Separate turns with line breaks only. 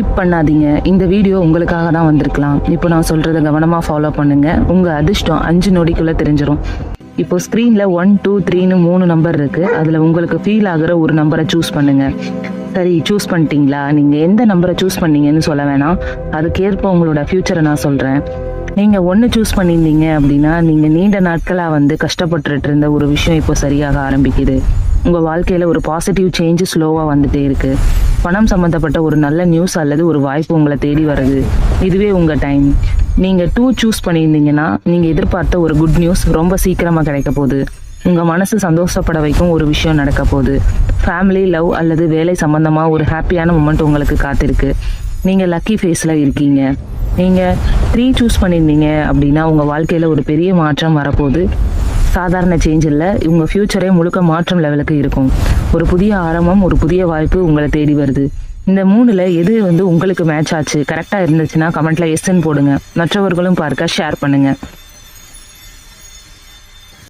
Skip பண்ணாதீங்க. இந்த video உங்களுக்காக தான் வந்திருக்கலாம். இப்போ நான் சொல்றதை கவனமாக ஃபாலோ பண்ணுங்க. உங்கள் அதிர்ஷ்டம் 5 நொடிக்குள்ளே தெரிஞ்சிடும். இப்போ ஸ்க்ரீனில் 1, 2, 3ன்னு 3 நம்பர் இருக்குது. அதில் உங்களுக்கு ஃபீல் ஆகிற ஒரு நம்பரை சூஸ் பண்ணுங்க. சரி, சூஸ் பண்ணிட்டீங்களா? நீங்கள் எந்த நம்பரை சூஸ் பண்ணீங்கன்னு சொல்ல வேணாம். அதுக்கேற்ப உங்களோட ஃப்யூச்சரை நான் சொல்கிறேன். நீங்கள் 1 சூஸ் பண்ணியிருந்தீங்க அப்படின்னா, நீங்கள் நீண்ட நாட்களாக கஷ்டப்பட்டுட்டு இருந்த ஒரு விஷயம் இப்போ சரியாக ஆரம்பிக்குது. உங்கள் வாழ்க்கையில் ஒரு பாசிட்டிவ் சேஞ்சு ஸ்லோவாக வந்துட்டே இருக்குது. பணம் சம்மந்தப்பட்ட ஒரு நல்ல நியூஸ் அல்லது ஒரு வாய்ப்பு உங்களை தேடி வருது. இதுவே உங்கள் டைம். நீங்கள் 2 சூஸ் பண்ணியிருந்தீங்கன்னா, நீங்கள் எதிர்பார்த்த ஒரு குட் நியூஸ் ரொம்ப சீக்கிரமாக கிடைக்க போகுது. உங்கள் மனசு சந்தோஷப்பட வைக்கும் ஒரு விஷயம் நடக்க போகுது. ஃபேமிலி, லவ் அல்லது வேலை சம்மந்தமாக ஒரு ஹாப்பியான மொமெண்ட் உங்களுக்கு காத்திருக்கு. நீங்கள் லக்கி ஃபேஸில் இருக்கீங்க. நீங்கள் 3 சூஸ் பண்ணியிருந்தீங்க அப்படின்னா, உங்கள் வாழ்க்கையில் ஒரு பெரிய மாற்றம் வரப்போகுது. சாதாரண சேஞ்ச் இல்லை, உங்கள் ஃப்யூச்சரே முழுக்க மாற்றம் லெவலுக்கு இருக்கும். ஒரு புதிய ஆரம்பம், ஒரு புதிய வாய்ப்பு உங்களை தேடி வருது. இந்த 3ல் எது உங்களுக்கு மேட்ச் ஆச்சு, கரெக்டாக இருந்துச்சுன்னா கமெண்ட்டில் எஸ்ன்னு போடுங்க. மற்றவர்களும் பார்க்க ஷேர் பண்ணுங்கள்.